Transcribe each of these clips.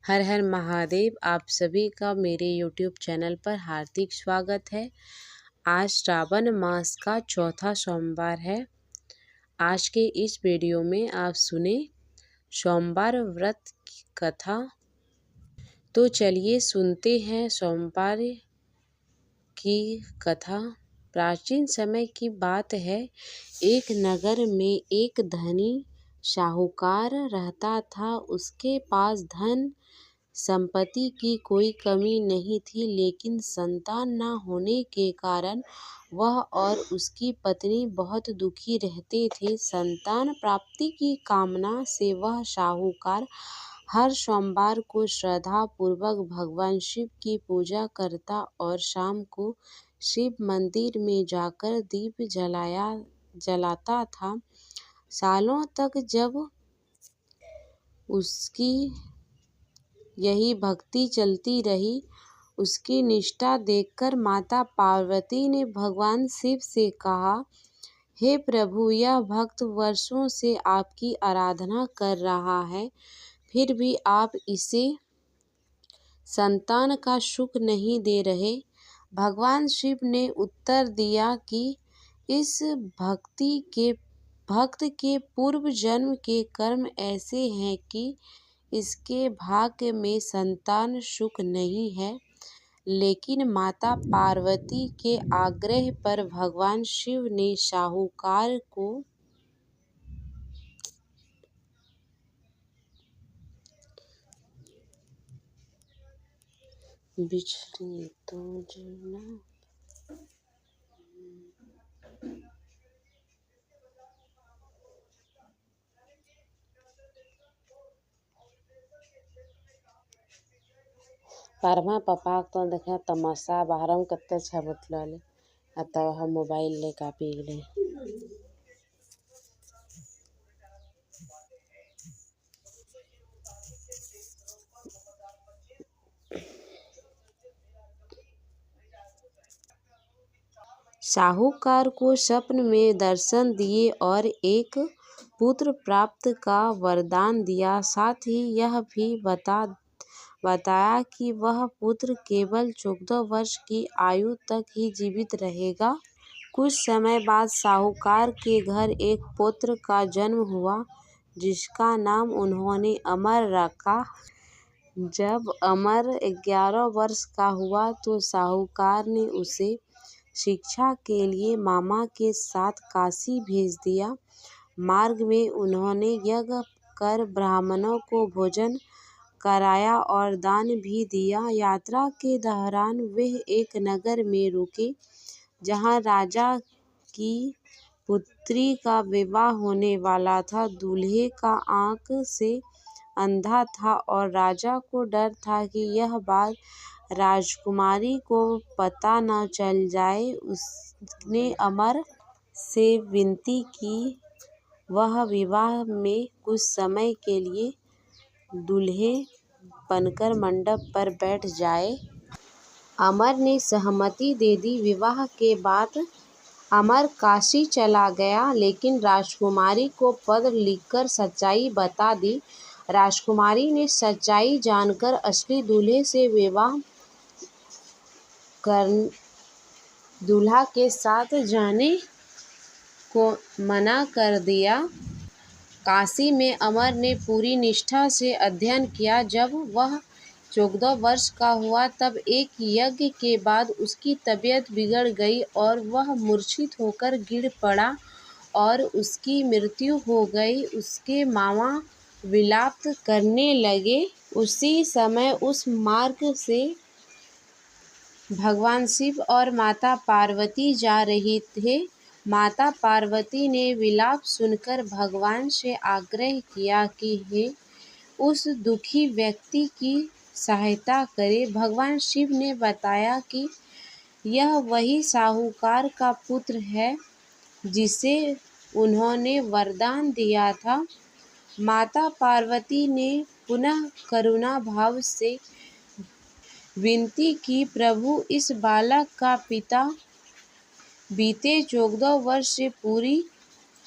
हर हर महादेव। आप सभी का मेरे YouTube चैनल पर हार्दिक स्वागत है। आज श्रावण मास का चौथा सोमवार है। आज के इस वीडियो में आप सुने सोमवार व्रत की कथा। तो चलिए सुनते हैं सोमवार की कथा। प्राचीन समय की बात है। एक नगर में एक धनी साहूकार रहता था। उसके पास धन संपत्ति की कोई कमी नहीं थी, लेकिन संतान न होने के कारण वह और उसकी पत्नी बहुत दुखी रहते थे। संतान प्राप्ति की कामना से वह साहूकार हर सोमवार को श्रद्धा पूर्वक भगवान शिव की पूजा करता और शाम को शिव मंदिर में जाकर दीप जलाता था। सालों तक जब उसकी यही भक्ति चलती रही, उसकी निष्ठा देखकर माता पार्वती ने भगवान शिव से कहा, हे प्रभु, यह भक्त वर्षों से आपकी आराधना कर रहा है, फिर भी आप इसे संतान का सुख नहीं दे रहे। भगवान शिव ने उत्तर दिया कि इस भक्त के पूर्व जन्म के कर्म ऐसे हैं कि इसके भाग्य में संतान सुख नहीं है। लेकिन माता पार्वती के आग्रह पर भगवान शिव ने साहूकार को बिछड़ी तो जना पारमा पप्पा तो देखा तमाशा बाहर में कत्ते छबुतले आ तब हम मोबाइल ले का पी गए। साहूकार को स्वप्न में दर्शन दिए और एक पुत्र प्राप्त का वरदान दिया। साथ ही यह भी बताया कि वह पुत्र केवल 14 वर्ष की आयु तक ही जीवित रहेगा। कुछ समय बाद साहूकार के घर एक पुत्र का जन्म हुआ, जिसका नाम उन्होंने अमर रखा। जब अमर 11 वर्ष का हुआ तो साहूकार ने उसे शिक्षा के लिए मामा के साथ काशी भेज दिया। मार्ग में उन्होंने यज्ञ कर ब्राह्मणों को भोजन कराया और दान भी दिया। यात्रा के दौरान वे एक नगर में रुके, जहां राजा की पुत्री का विवाह होने वाला था। दूल्हे का आंख से अंधा था और राजा को डर था कि यह बात राजकुमारी को पता न चल जाए। उसने अमर से विनती की वह विवाह में कुछ समय के लिए दूल्हे बनकर मंडप पर बैठ जाए। अमर ने सहमति दे दी। विवाह के बाद अमर काशी चला गया, लेकिन राजकुमारी को पत्र लिखकर सच्चाई बता दी। राजकुमारी ने सच्चाई जानकर असली दूल्हे से विवाह कर दूल्हा के साथ जाने को मना कर दिया। काशी में अमर ने पूरी निष्ठा से अध्ययन किया। जब वह 14 वर्ष का हुआ तब एक यज्ञ के बाद उसकी तबीयत बिगड़ गई और वह मूर्छित होकर गिर पड़ा और उसकी मृत्यु हो गई। उसके मामा विलाप करने लगे। उसी समय उस मार्ग से भगवान शिव और माता पार्वती जा रहे थे। माता पार्वती ने विलाप सुनकर भगवान से आग्रह किया कि हे उस दुखी व्यक्ति की सहायता करें। भगवान शिव ने बताया कि यह वही साहूकार का पुत्र है जिसे उन्होंने वरदान दिया था। माता पार्वती ने पुनः करुणा भाव से विनती की, प्रभु, इस बालक का पिता बीते 14 वर्ष से पूरी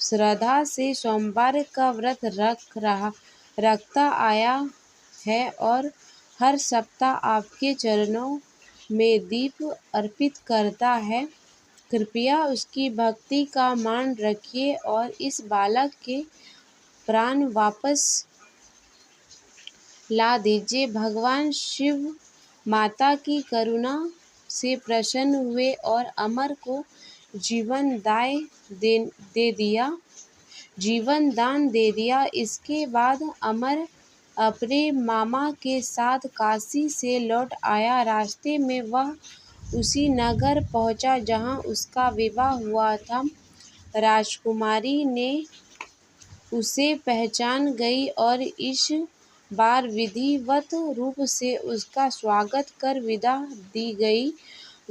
श्रद्धा से सोमवार का व्रत रखता आया है और हर सप्ताह आपके चरणों में दीप अर्पित करता है। कृपया उसकी भक्ति का मान रखिए और इस बालक के प्राण वापस ला दीजिए। भगवान शिव माता की करुणा से प्रसन्न हुए और अमर को जीवन दान दे दिया। इसके बाद अमर अपने मामा के साथ काशी से लौट आया। रास्ते में वह उसी नगर पहुंचा जहां उसका विवाह हुआ था। राजकुमारी ने उसे पहचान गई और इस बार विधिवत रूप से उसका स्वागत कर विदा दी गई।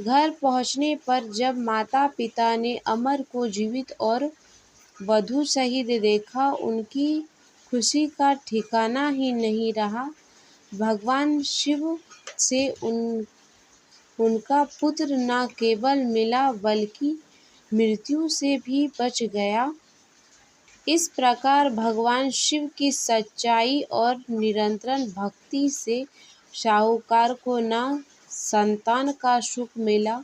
घर पहुंचने पर जब माता पिता ने अमर को जीवित और वधू सहित देखा, उनकी खुशी का ठिकाना ही नहीं रहा। भगवान शिव से उनका पुत्र न केवल मिला बल्कि मृत्यु से भी बच गया। इस प्रकार भगवान शिव की सच्चाई और निरंतर भक्ति से साहूकार को न संतान का सुख मिला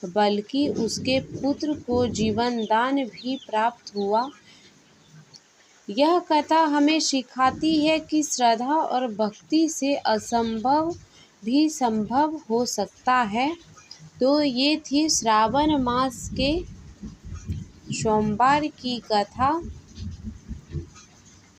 बल्कि उसके पुत्र को जीवन दान भी प्राप्त हुआ। यह कथा हमें सिखाती है कि श्रद्धा और भक्ति से असंभव भी संभव हो सकता है। तो ये थी श्रावण मास के सोमवार की कथा।